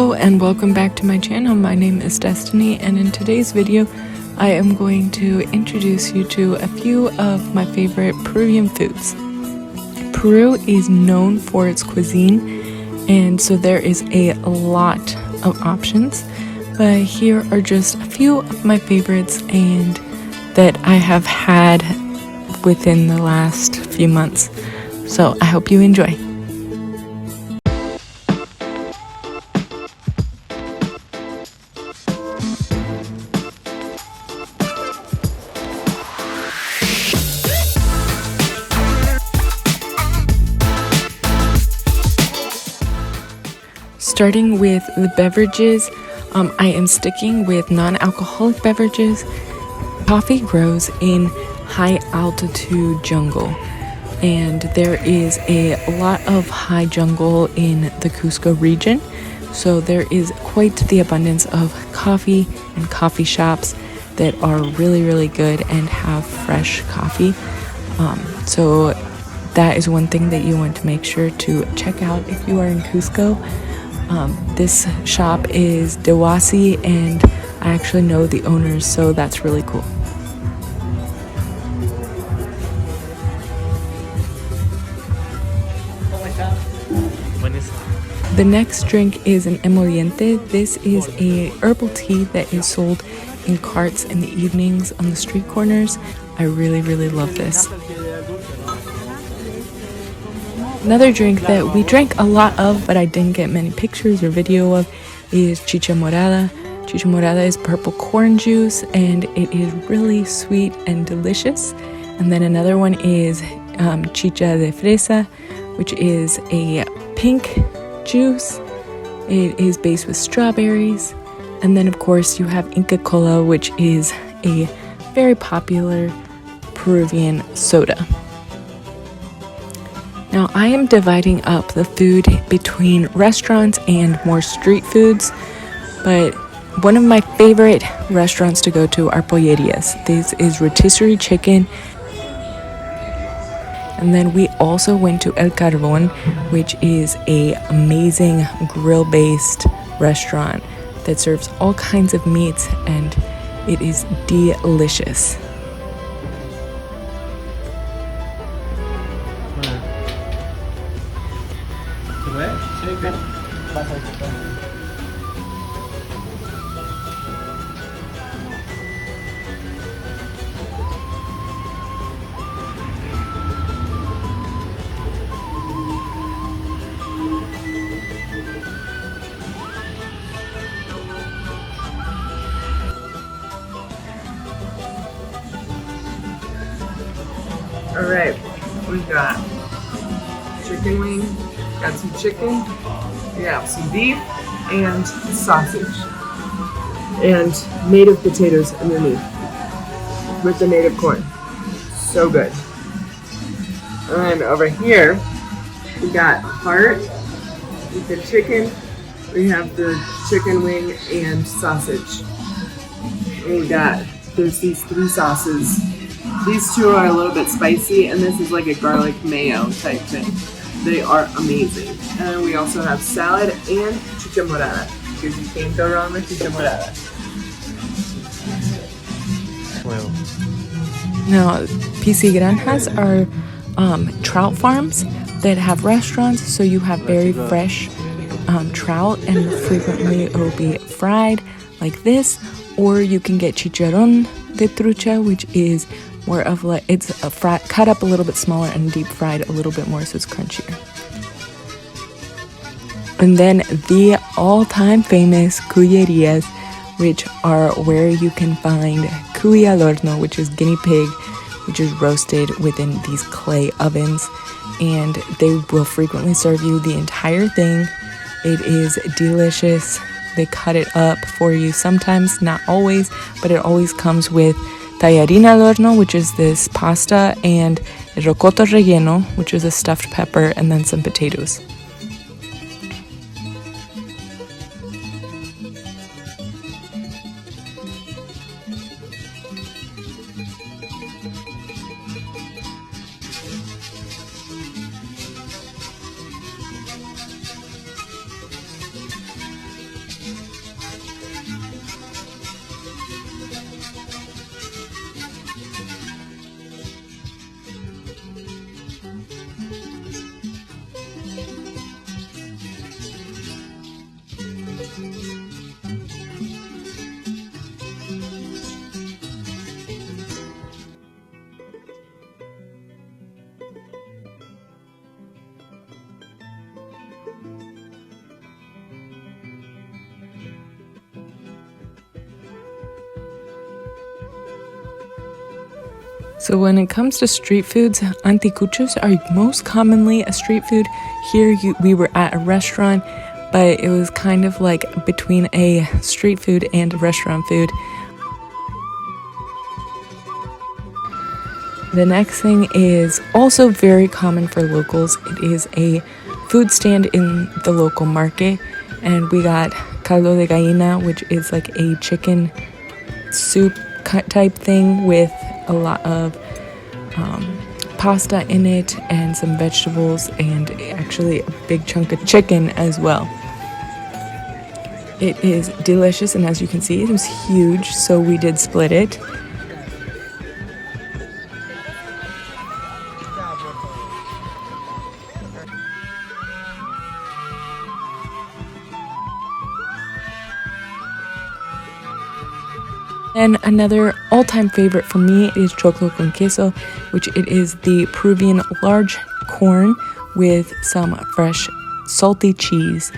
Hello and welcome back to my channel. My name is Destiny, and in today's video I am going to introduce you to a few of my favorite Peruvian foods. Peru is known for its cuisine, and so there is a lot of options, but here are just a few of my favorites and that I have had within the last few months. So I hope you enjoy. Starting with the beverages, I am sticking with non-alcoholic beverages. Coffee grows in high altitude jungle, and there is a lot of high jungle in the Cusco region, so there is quite the abundance of coffee and coffee shops that are really good and have fresh coffee. So that is one thing that you want to make sure to check out if you are in Cusco. This shop is Dewasi, and I actually know the owners, so that's really cool. The next drink is an emoliente. This is a herbal tea that is sold in carts in the evenings on the street corners. I really love this. Another drink that we drank a lot of, but I didn't get many pictures or video of, is chicha morada. Chicha morada is purple corn juice, and it is really sweet and delicious. And then another one is chicha de fresa, which is a pink juice. It is based with strawberries. And then of course you have Inca Cola, which is a very popular Peruvian soda. Now I am dividing up the food between restaurants and more street foods, but one of my favorite restaurants to go to are pollerias. This is rotisserie chicken. And then we also went to El Carbon, which is a amazing grill-based restaurant that serves all kinds of meats, and it is delicious. Alright, we've got chicken wing, got some chicken, we have some beef, and sausage, and native potatoes underneath, with the native corn. So good. And over here, we got heart with the chicken, we have the chicken wing and sausage. And we got, there's these three sauces. These two are a little bit spicy, and this is like a garlic mayo type thing. They are amazing. And then we also have salad and chicha morada, because you can't go wrong with chicha morada. Wow. Now, PC Granjas are trout farms that have restaurants, so you have very fresh trout, and frequently it will be fried like this, or you can get chicharrón de trucha, which is more of like, it's a cut up a little bit smaller and deep fried a little bit more, so it's crunchier. And then the all-time famous cuyerias, which are where you can find cuy al horno, which is guinea pig, which is roasted within these clay ovens, and they will frequently serve you the entire thing. It is delicious. They cut it up for you sometimes, not always, but it always comes with tallarín al horno, which is this pasta, and rocoto relleno, which is a stuffed pepper, and then some potatoes. So when it comes to street foods, anticuchos are most commonly a street food. Here we were at a restaurant, but it was kind of like between a street food and a restaurant food. The next thing is also very common for locals. It is a food stand in the local market, and we got caldo de gallina, which is like a chicken soup type thing with a lot of pasta in it and some vegetables and actually a big chunk of chicken as well. It is delicious, and as you can see, it was huge, so we did split it. And another all-time favorite for me is choclo con queso, which it is the Peruvian large corn with some fresh salty cheese.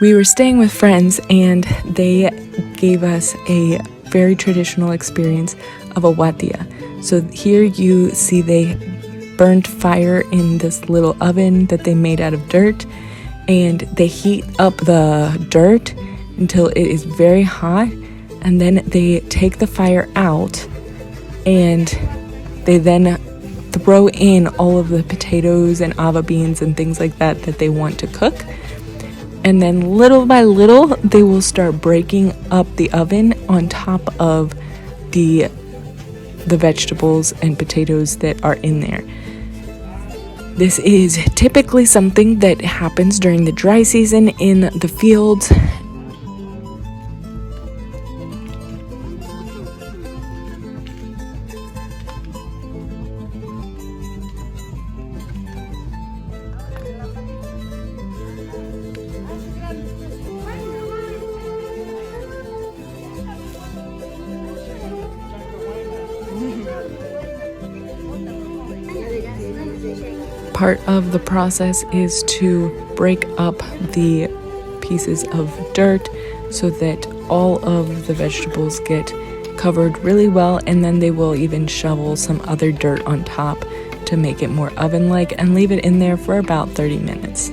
We were staying with friends and they gave us a very traditional experience of a huatia. So here you see they burned fire in this little oven that they made out of dirt, and they heat up the dirt until it is very hot, and then they take the fire out and they then throw in all of the potatoes and fava beans and things like that they want to cook. And then little by little they will start breaking up the oven on top of the vegetables and potatoes that are in there. This is typically something that happens during the dry season in the fields. Part of the process is to break up the pieces of dirt so that all of the vegetables get covered really well, and then they will even shovel some other dirt on top to make it more oven-like and leave it in there for about 30 minutes.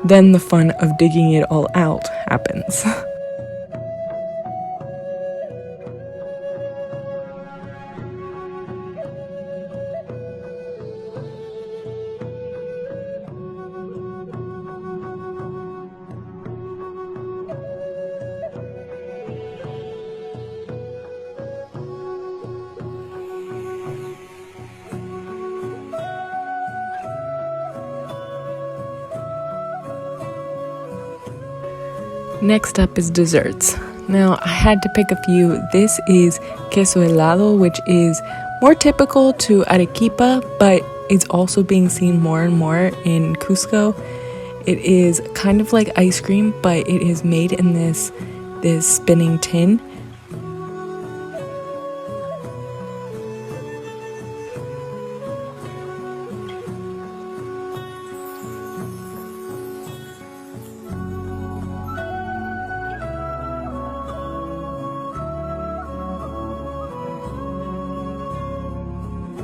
Then the fun of digging it all out happens. Next up is desserts. Now, I had to pick a few. This is queso helado, which is more typical to Arequipa, but it's also being seen more and more in Cusco. It is kind of like ice cream, but it is made in this spinning tin.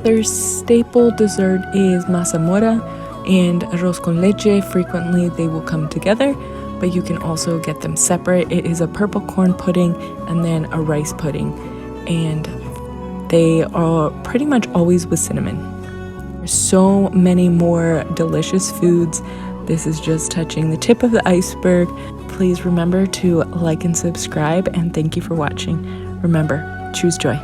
Their staple dessert is mazamorra and arroz con leche. Frequently they will come together, but you can also get them separate. It is a purple corn pudding and then a rice pudding, and they are pretty much always with cinnamon. There's so many more delicious foods. This is just touching the tip of the iceberg. please remember to like and subscribe, and thank you for watching. Remember, choose joy.